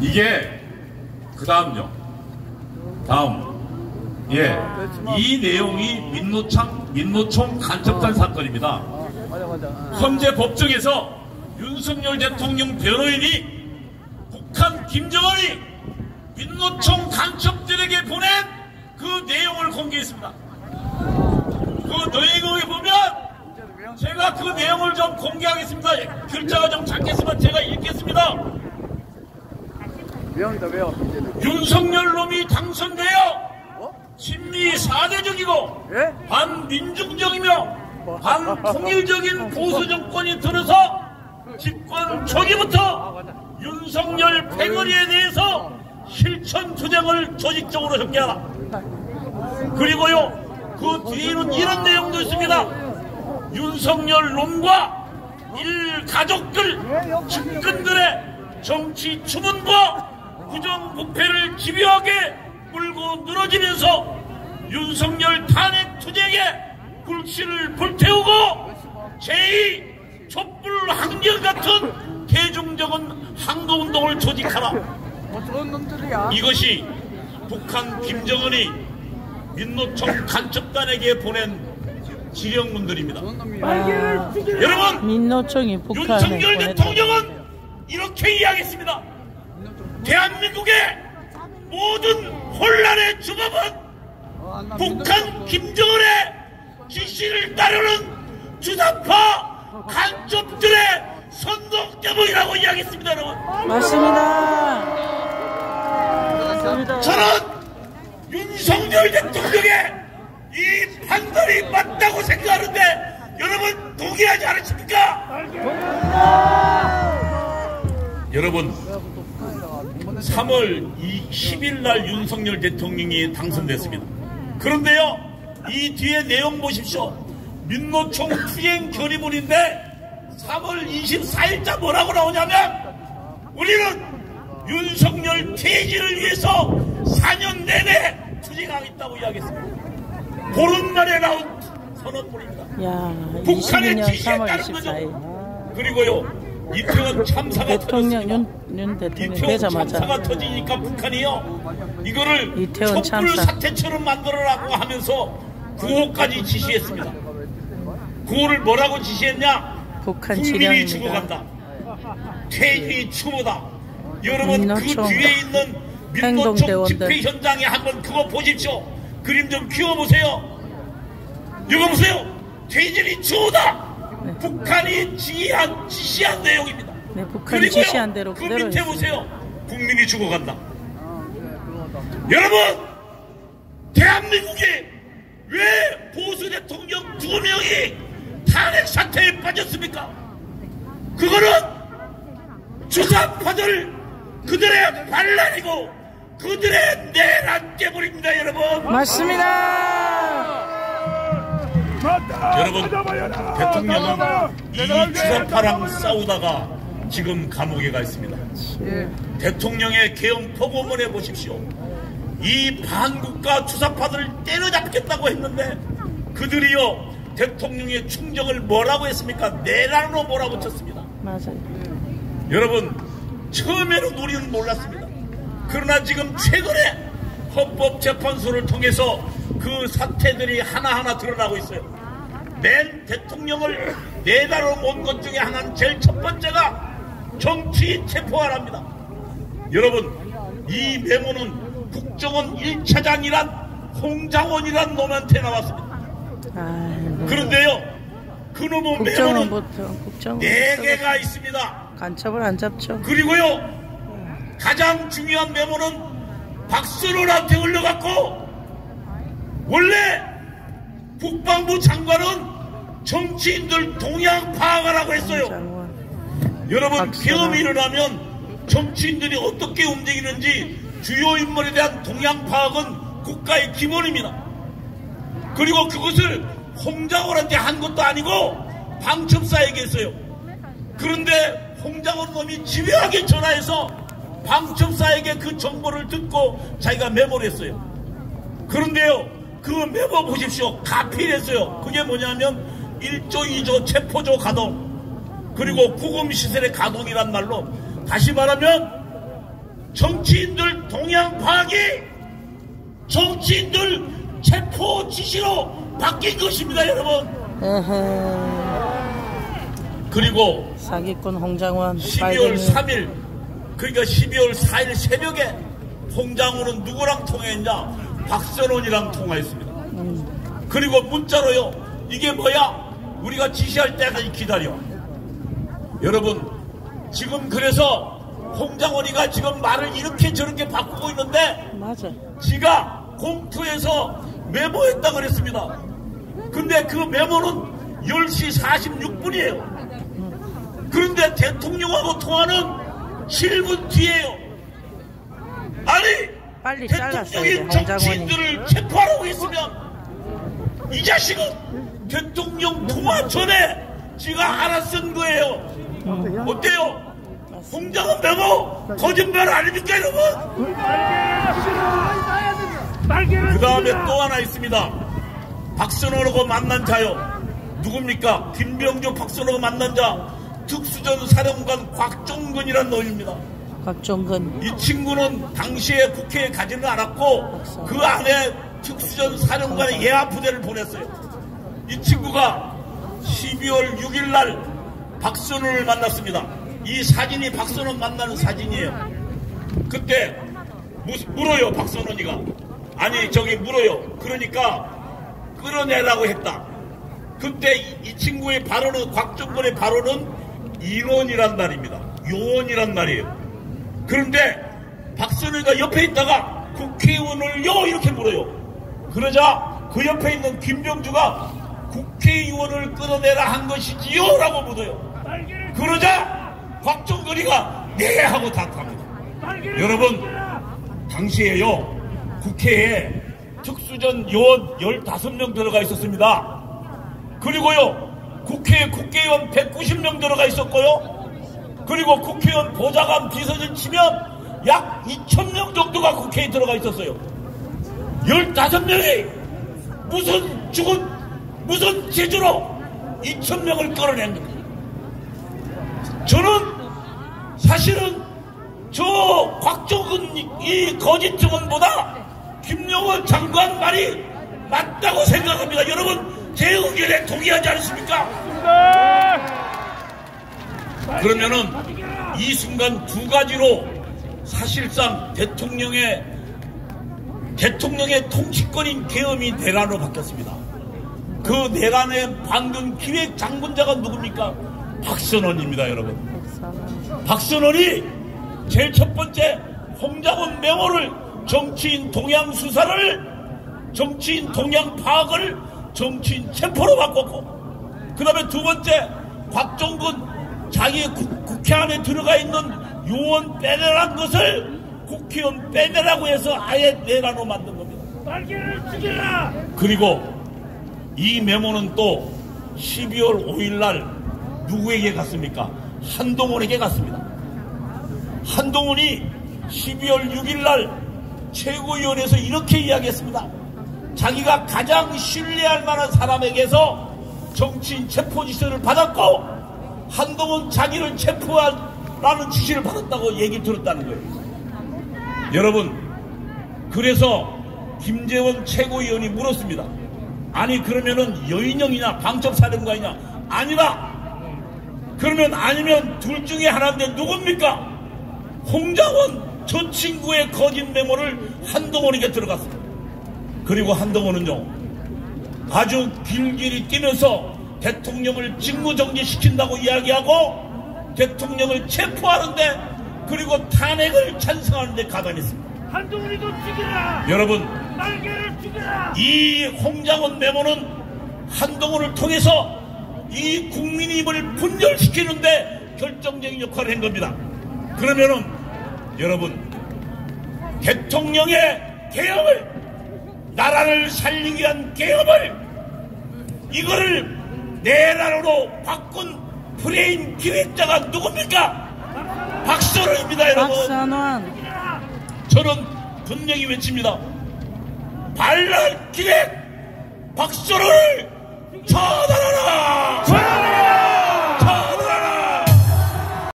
이게 그 다음요. 다음. 예, 이 내용이 민노총 간첩단 사건입니다. 현재 법정에서 윤석열 대통령 변호인이 북한 김정은이 민노총 간첩들에게 보낸 그 내용을 공개했습니다. 그 내용에 보면 제가 그 내용을 좀 공개하겠습니다. 글자가 좀 작겠지만 제가 읽겠습니다. 윤석열 놈이 당선되어 친미 사대적이고 반민중적이며 반통일적인 보수 정권이 들어서 집권 초기부터 윤석열 패거리에 대해서 실천 투쟁을 조직적으로 전개하라. 그리고요, 그 뒤에는 이런 내용도 있습니다. 윤석열 놈과 일가족들, 측근들의 정치 추문과 부정부패를 집요하게 물고 늘어지면서 윤석열 탄핵 투쟁에 불씨를 불태우고 제2 촛불 항쟁 같은 대중적인 항거운동을 조직하라. 이것이 북한 김정은이 민노총 간첩단에게 보낸 지령문들입니다. 여러분, 민노총이 윤석열 대통령은 이렇게 이야기했습니다. 대한민국의 모든 혼란의 주범은 북한 김정은의 지시를 따르는 주사파 간첩들의 선동대목이라고 이야기했습니다. 여러분, 맞습니다. 저는 윤석열 대통령의 이 판단이 맞다고 생각하는데 여러분 동의하지 않으십니까? 여러분, 3월 10일 날 윤석열 대통령이 당선됐습니다. 그런데요, 이 뒤에 내용 보십시오. 민노총 투쟁 결의문인데 3월 24일자 뭐라고 나오냐면 우리는 윤석열 퇴진을 위해서 4년 내내 투쟁하겠다고 이야기했습니다. 보름만에 나온 선언문입니다. 북한의 지시에 따른 거죠. 그리고요, 이태원 참사가 터졌습니다. 윤 대통령 이태원 되자마자 참사가 터지니까 북한이요, 이거를 이태원 촛불 참사. 사태처럼 만들어라고 하면서 구호까지 지시했습니다. 구호를 뭐라고 지시했냐? 북한 국민이 지령입니다. 죽어간다. 퇴진이 추모다. 여러분, 그 민노총 뒤에 있는 민노총 행동대원들. 집회 현장에 한번 그거 보십시오. 그림 좀 키워보세요. 이거 보세요. 퇴진이 추모다. 네. 북한이 지시한 내용입니다. 네, 북한이 그리고요, 지시한 대로 그 그대로 밑에 했습니다. 보세요. 국민이 죽어간다. 여러분, 대한민국이 왜 보수 대통령 2명이 탄핵 사태에 빠졌습니까? 그거는 주사파들, 그들의 반란이고 그들의 내란 때문입니다. 여러분, 맞습니다. 여러분, 대통령은 이 주사파랑 싸우다가 지금 감옥에 가 있습니다. 대통령의 계엄 포고문에 보십시오. 이 반국가 주사파들을 때려잡겠다고 했는데 그들이요, 대통령의 충정을 뭐라고 했습니까? 내란으로 몰아붙였습니다. 맞아요. 여러분, 처음에는 우리는 몰랐습니다. 그러나 지금 최근에 헌법재판소를 통해서 그 사태들이 하나하나 드러나고 있어요. 맨 대통령을 내다로 온 것 중에 하나는 제일 첫 번째가 정치 체포하랍니다. 여러분, 이 메모는 국정원 1차장이란 홍장원이란 놈한테 나왔습니다. 그런데요, 그 놈의 메모는 4개가 있습니다. 간첩을 안 잡죠. 그리고요, 가장 중요한 메모는 박선원한테 올려갖고, 원래 국방부 장관은 정치인들 동향 파악하라고 했어요. 여러분, 계엄이 일어나면 정치인들이 어떻게 움직이는지 주요 인물에 대한 동향 파악은 국가의 기본입니다. 그리고 그것을 홍장원한테 한 것도 아니고 방첩사에게 했어요. 그런데 홍장원 놈이 집요하게 전화해서 방첩사에게 그 정보를 듣고 자기가 메모를 했어요. 그런데요, 그 메모 보십시오. 가필했어요. 그게 뭐냐면 1조 2조 체포조 가동, 그리고 구금시설의 가동이란 말로, 다시 말하면 정치인들 동향 파악이 정치인들 체포 지시로 바뀐 것입니다, 여러분. 그리고 사기꾼 홍장원 12월 3일 그러니까 12월 4일 새벽에 홍장원은 누구랑 통화했냐? 박선원이랑 통화했습니다. 그리고 문자로요. 이게 뭐야? 우리가 지시할 때까지 기다려. 여러분 지금 그래서 홍장원이가 지금 말을 이렇게 저렇게 바꾸고 있는데 맞아. 지가 공투에서 메모했다 그랬습니다. 근데 그 메모는 10시 46분이에요. 그런데 대통령하고 통화는 7분 뒤에요. 아니 빨리 잘랐어야 돼, 대통령이 정치인들을 체포하라고 했으면 이 자식은 대통령 통화 전에 지가 알았은 거예요. 어때요? 홍장원 메모 거짓말 아닙니까 여러분? 그 다음에 또 하나 있습니다. 박선원하고 만난 자요. 누굽니까? 김병조 박선원하고 만난 자 특수전 사령관 곽종근이라는 놈입니다. 곽종근. 이 친구는 당시에 국회에 가지는 않았고 그 안에 특수전 사령관의 예하 부대를 보냈어요. 이 친구가 12월 6일 날 박선원을 만났습니다. 이 사진이 박선원 만나는 사진이에요. 그때 물어요. 박선원이가 아니 저기 물어요. 그러니까 끌어내라고 했다. 그때 이 친구의 발언은 곽종근의 발언은 인원이란 말입니다. 요원이란 말이에요. 그런데 박선원이가 옆에 있다가 국회의원을요 이렇게 물어요. 그러자 그 옆에 있는 김병주가 국회의원을 끌어내라 한 것이지요 라고 묻어요. 그러자 곽종근이가 네 하고 답합니다. 여러분 당시에요 국회에 특수전 요원 15명 들어가 있었습니다. 그리고요 국회에 국회의원 190명 들어가 있었고요. 그리고 국회의원 보좌관 비서진 치면 약 2,000명 정도가 국회에 들어가 있었어요. 15명이 무슨 제주로 2,000명을 끌어낸 겁니다. 저는 사실은 저 곽종근 이 거짓 증언보다 김영원 장관 말이 맞다고 생각합니다. 여러분 제 의견에 동의하지 않습니까? 그러면은 이 순간 두 가지로 사실상 대통령의 통치권인 계엄이 내란으로 바뀌었습니다. 그 내란의 방금 기획 장군자가 누굽니까? 박선원입니다, 여러분. 박선원이 제일 첫 번째 홍장원 메모를 정치인 동향 수사를, 정치인 동향 파악을 정치인 체포로 바꿨고, 그 다음에 두 번째 곽종근 자기 국회 안에 들어가 있는 요원 빼내란 것을 국회의원 빼내라고 해서 아예 내란으로 만든 겁니다. 빨개를 죽여라! 그리고 이 메모는 또 12월 5일 날 누구에게 갔습니까? 한동훈에게 갔습니다. 한동훈이 12월 6일 날 최고위원회에서 이렇게 이야기했습니다. 자기가 가장 신뢰할 만한 사람에게서 정치인 체포 지시를 받았고 한동훈 자기를 체포하라는 지시를 받았다고 얘기 들었다는 거예요. 여러분, 그래서 김재원 최고위원이 물었습니다. 아니 그러면은 여인영이냐 방첩사령관이냐? 아니라. 그러면 아니면 둘 중에 하나인데 누굽니까? 홍장원 저 친구의 거짓 메모를 한동훈에게 들어갔습니다. 그리고 한동훈은요 아주 길길이 뛰면서 대통령을 직무정지시킨다고 이야기하고 대통령을 체포하는데 그리고 탄핵을 찬성하는데 가담했습니다. 한동훈이도 죽여라! 여러분, 날개를 죽여라! 이 홍장원 메모는 한동훈을 통해서 이 국민의 힘을 분열시키는데 결정적인 역할을 한 겁니다. 그러면은 여러분, 대통령의 계엄을, 나라를 살리기 위한 계엄을, 이거를 내란으로 바꾼 프레임 기획자가 누굽니까? 박선원입니다, 여러분. 박선원. 저는 분명히 외칩니다. 반란 기획 박선원을 처단하라!